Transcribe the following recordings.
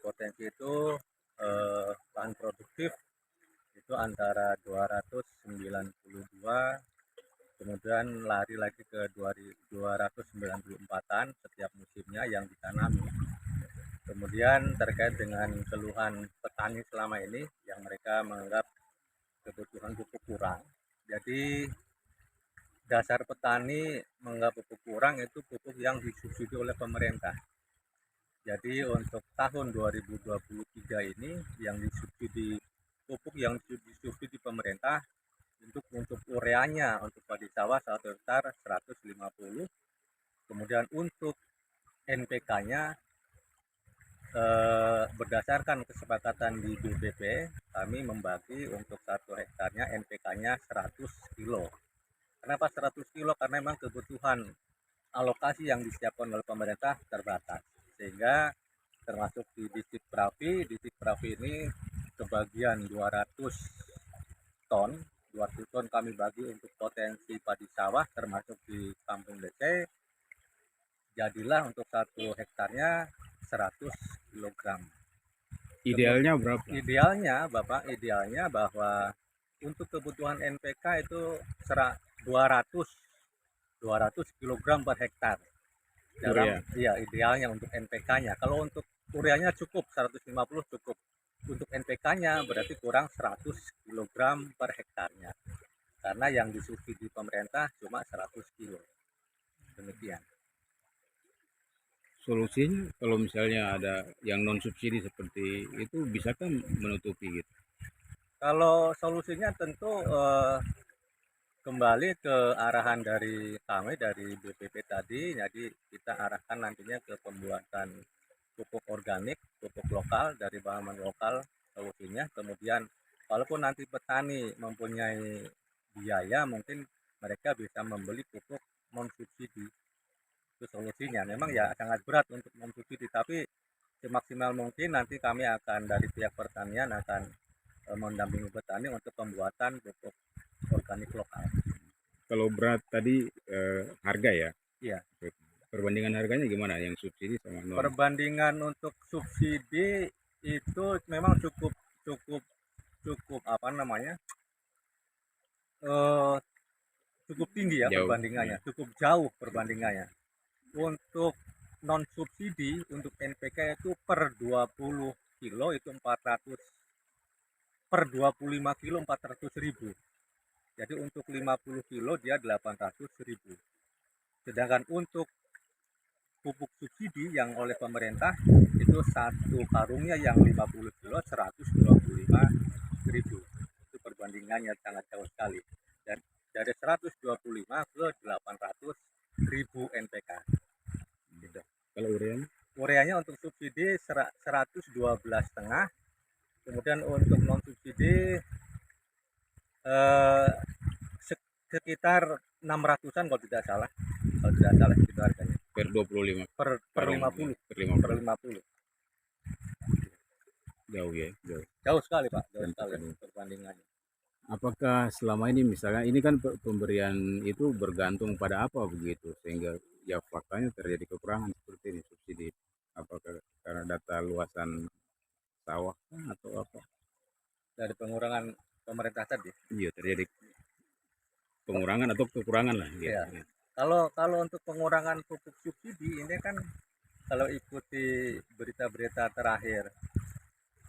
potensi itu bahan produktif itu antara 292, kemudian lari lagi ke 294-an setiap musimnya yang ditanami. Kemudian terkait dengan keluhan petani selama ini yang mereka menganggap kebutuhan pupuk kurang. Jadi dasar petani menganggap pupuk kurang itu pupuk yang disubsidi oleh pemerintah. Jadi untuk tahun 2023 ini yang disubsidi pupuk yang disubsidi pemerintah untuk ureanya untuk padi sawah 1 hektar 150. Kemudian untuk NPK-nya berdasarkan kesepakatan di BPP kami membagi untuk 1 hektarnya NPK-nya 100 kilo. Kenapa 100 kilo? Karena memang kebutuhan alokasi yang disiapkan oleh pemerintah terbatas, sehingga termasuk di distrik Prapi ini kebagian 200 ton. 200 ton kami bagi untuk potensi padi sawah termasuk di Kampung Dece. Jadilah untuk 1 hektarnya 100 kg. Idealnya berapa? Idealnya bahwa untuk kebutuhan NPK itu 200 kg per hektar. Iya, idealnya untuk NPK-nya. Kalau untuk ureanya cukup 150 cukup. Untuk NPK-nya berarti kurang 100 kg per hektarnya. Karena yang disubsidi pemerintah cuma 100 kilo. Demikian. Solusinya kalau misalnya ada yang non subsidi seperti itu, bisakah menutupi gitu? Kalau solusinya tentu kembali ke arahan dari kami dari BPP tadi, jadi kita arahkan nantinya ke pembuatan pupuk organik, pupuk lokal dari bahan lokal solusinya. Kemudian walaupun nanti petani mempunyai biaya, mungkin mereka bisa membeli pupuk non subsidi. Itu solusinya. Memang ya sangat berat untuk non subsidi, tapi semaksimal mungkin nanti kami akan dari pihak pertanian akan mendampingi petani untuk pembuatan pupuk organik lokal. Kalau berat tadi harga ya? Iya. Perbandingan harganya gimana yang subsidi sama non? Perbandingan untuk subsidi itu memang cukup cukup cukup apa namanya cukup tinggi ya perbandingannya, cukup jauh perbandingannya. Untuk non subsidi untuk NPK itu per 20 kilo itu 400, per 25 kilo 400.000. Jadi untuk 50 kilo dia 800.000. Sedangkan untuk pupuk subsidi yang oleh pemerintah itu satu karungnya yang 50 kilo 125.000. Itu perbandingannya sangat jauh sekali. Dan dari 125 ke 800.000 NPK. Gitu. Kalau ureanya? Ureanya untuk subsidi 112,5. Kemudian untuk non subsidi sekitar 600-an kalau tidak salah. Kalau tidak salah itu harganya. Per 25. Per 50. Per 50. Jauh ya, jauh. Jauh sekali Pak, jauh sekali perbandingannya. Apakah selama ini misalnya ini kan pemberian itu bergantung pada apa begitu sehingga ya faktanya terjadi kekurangan seperti ini subsidi? Apakah karena data luasan sawah atau apa? Dari pengurangan pemerintah tadi. Iya, terjadi pengurangan atau kekurangan lah gitu. Ya. Kalau untuk pengurangan pupuk subsidi ini kan kalau ikuti berita-berita terakhir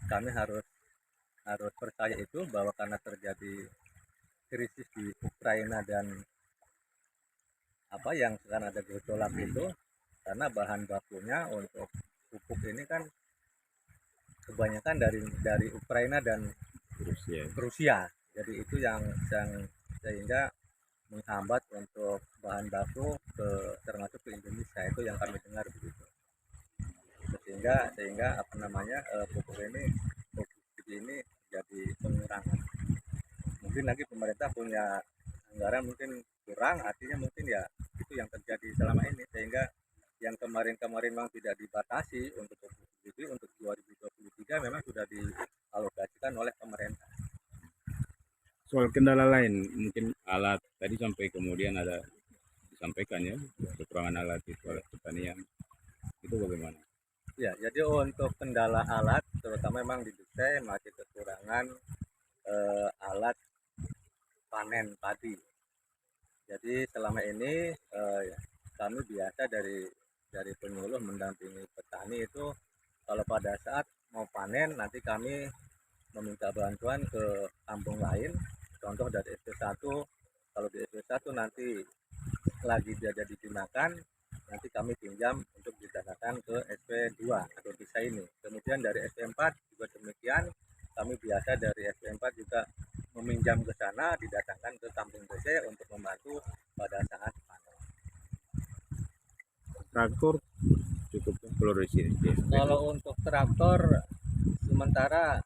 kami harus percaya itu bahwa karena terjadi krisis di Ukraina dan apa yang sekarang ada gejolak itu, karena bahan bakunya untuk pupuk ini kan kebanyakan dari Ukraina dan Rusia. Jadi itu yang sehingga menghambat untuk bahan baku termasuk ke Indonesia, itu yang kami dengar begitu. Sehingga apa namanya pupuk ini jadi pengurangan. Mungkin lagi pemerintah punya anggaran mungkin kurang, artinya mungkin ya itu yang terjadi selama ini, sehingga yang kemarin memang tidak dibatasi untuk subsidi untuk 2023 memang sudah dialokasikan oleh pemerintah. Soal kendala lain mungkin alat tadi sampai kemudian ada disampaikan ya kekurangan alat itu alat pertanian itu bagaimana? Ya, jadi untuk kendala alat, terutama memang di Dusai masih kekurangan alat panen padi. Jadi selama ini ya, kami biasa dari penyuluh mendampingi petani itu kalau pada saat mau panen nanti kami meminta bantuan ke kampung lain. Contoh dari SP1, kalau di SP1 nanti lagi dia digunakan, nanti kami pinjam untuk didatakan ke SP2 atau bisa ini. Kemudian dari SP4 juga demikian, kami biasa dari SP4 juga meminjam ke sana, didatangkan ke kampung DC untuk membantu pada saat panen. Traktor cukup keluar di sini. Kalau untuk traktor sementara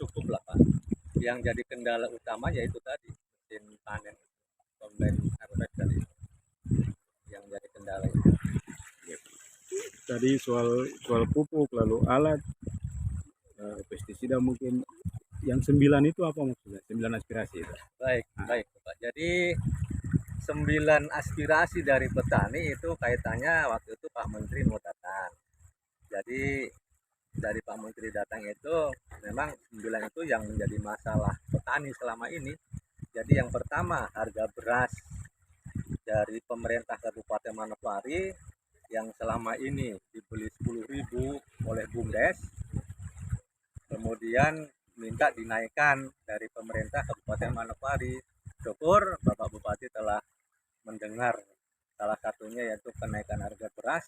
cukup lah Pak. Yang jadi kendala utama yaitu tadi mesin panen, combine harvester itu yang jadi kendala itu. Ya. Tadi soal soal pupuk lalu alat pestisida mungkin yang 9 itu apa maksudnya? 9 aspirasi itu. Baik, baik Pak. Jadi 9 aspirasi dari petani itu kaitannya waktu itu Pak Menteri mau datang. Jadi dari Pak Menteri datang itu memang 9 itu yang menjadi masalah petani selama ini. Jadi yang pertama harga beras dari pemerintah Kabupaten Manokwari yang selama ini dibeli 10.000 oleh BUMDes, kemudian minta dinaikkan dari pemerintah Kabupaten Manokwari. Syukur Bapak Bupati telah mendengar salah satunya yaitu kenaikan harga beras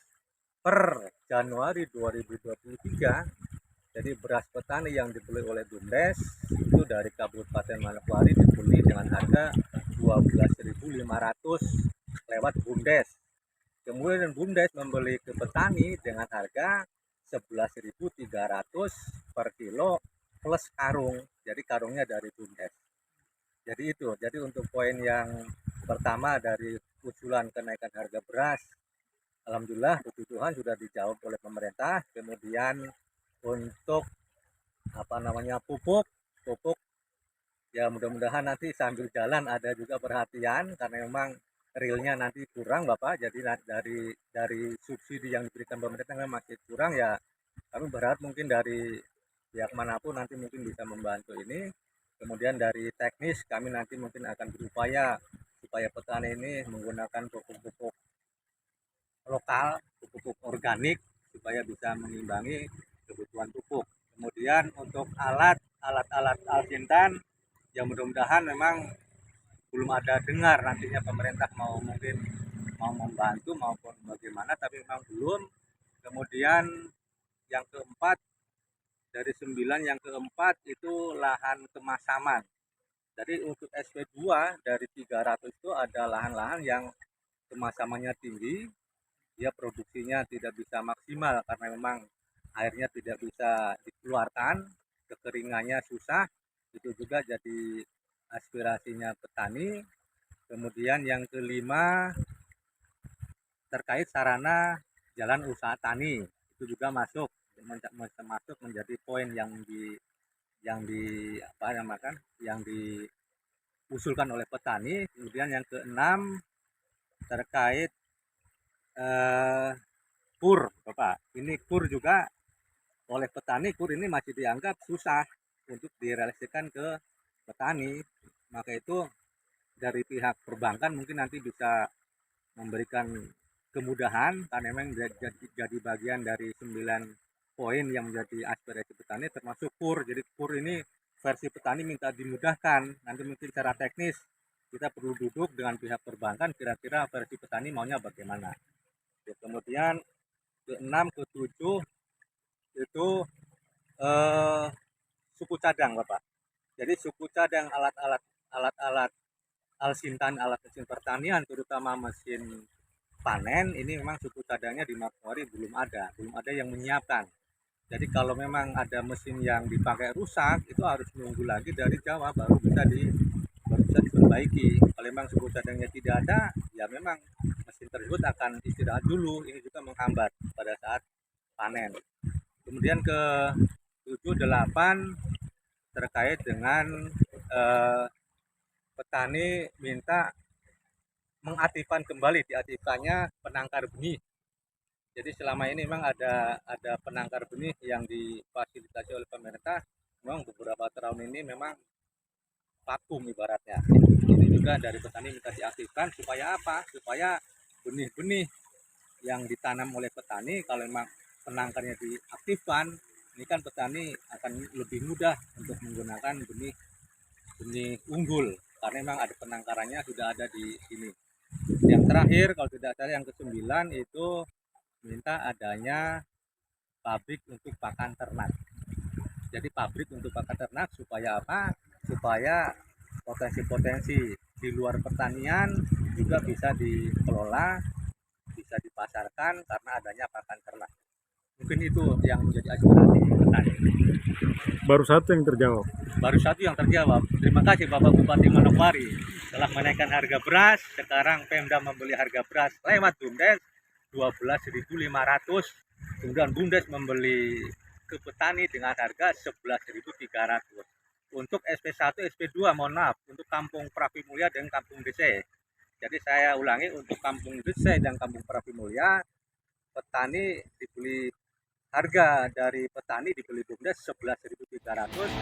per Januari 2023. Jadi beras petani yang dibeli oleh BUMDes itu dari Kabupaten Manokwari dibeli dengan harga 12.500 lewat BUMDes. Kemudian BUMDes membeli ke petani dengan harga 11.300 per kilo plus karung. Jadi karungnya dari BUMDes. Jadi itu. Jadi untuk poin yang pertama dari usulan kenaikan harga beras, alhamdulillah puji Tuhan sudah dijawab oleh pemerintah. Kemudian untuk pupuk ya mudah-mudahan nanti sambil jalan ada juga perhatian karena memang realnya nanti kurang Bapak. Jadi dari subsidi yang diberikan pemerintah memang masih kurang ya. Kami berharap mungkin dari pihak manapun nanti mungkin bisa membantu ini. Kemudian dari teknis kami nanti mungkin akan berupaya supaya petani ini menggunakan pupuk-pupuk lokal, pupuk organik supaya bisa mengimbangi kebutuhan pupuk. Kemudian untuk alat-alat alsintan yang mudah-mudahan memang belum ada dengar nantinya pemerintah mungkin mau membantu maupun bagaimana, tapi memang belum. Kemudian yang keempat dari 9 yang keempat itu lahan kemasaman. Jadi untuk SP2 dari 300 itu ada lahan-lahan yang kemasamannya tinggi, dia produksinya tidak bisa maksimal karena memang airnya tidak bisa dikeluarkan, kekeringannya susah, itu juga jadi aspirasinya petani. Kemudian yang kelima terkait sarana jalan usaha tani, itu juga masuk menjadi poin yang diusulkan oleh petani. Kemudian yang keenam terkait kur Bapak. Ini kur juga oleh petani, kur ini masih dianggap susah untuk direalisasikan ke petani. Maka itu dari pihak perbankan mungkin nanti bisa memberikan kemudahan karena memang jadi bagian dari 9 poin yang menjadi aspirasi petani termasuk kur. Jadi kur ini versi petani minta dimudahkan. Nanti mungkin secara teknis kita perlu duduk dengan pihak perbankan kira-kira versi petani maunya bagaimana. Kemudian ke-6 ke-7 itu suku cadang Bapak. Jadi suku cadang alat-alat alsintan, alat mesin pertanian terutama mesin panen ini memang suku cadangnya di Manokwari belum ada yang menyiapkan. Jadi kalau memang ada mesin yang dipakai rusak itu harus menunggu lagi dari Jawa baru bisa diperbaiki. Kalau memang suku cadangnya tidak ada, ya memang mesin tersebut akan istirahat dulu. Ini juga menghambat pada saat panen. Kemudian ke 7, 8 terkait dengan petani minta mengaktifkan kembali diaktifkannya penangkar benih. Jadi selama ini memang ada penangkar benih yang difasilitasi oleh pemerintah. Memang beberapa tahun ini memang vakum ibaratnya. Ini juga dari petani minta diaktifkan supaya apa? Supaya benih-benih yang ditanam oleh petani kalau memang penangkarnya diaktifkan, ini kan petani akan lebih mudah untuk menggunakan benih unggul karena memang ada penangkarannya sudah ada di sini. Yang terakhir kalau tidak salah yang ke-9 itu minta adanya pabrik untuk pakan ternak. Jadi pabrik untuk pakan ternak supaya apa? Supaya potensi-potensi di luar pertanian juga bisa dikelola, bisa dipasarkan karena adanya pakan ternak. Mungkin itu yang menjadi aspirasi petani. Baru satu yang terjawab. Baru satu yang terjawab. Terima kasih Bapak Bupati Manokwari telah menaikkan harga beras. Sekarang Pemda membeli harga beras lewat BUMDes 12.500. Kemudian BUMDes membeli ke petani dengan harga 11.300. Untuk SP1, SP2 mohon maaf, untuk Kampung Prapi Mulya dan Kampung Dese. Jadi saya ulangi, untuk Kampung Dese dan Kampung Prapi Mulya, petani dibeli harga dari petani dibeli BUMDes 11.300 plus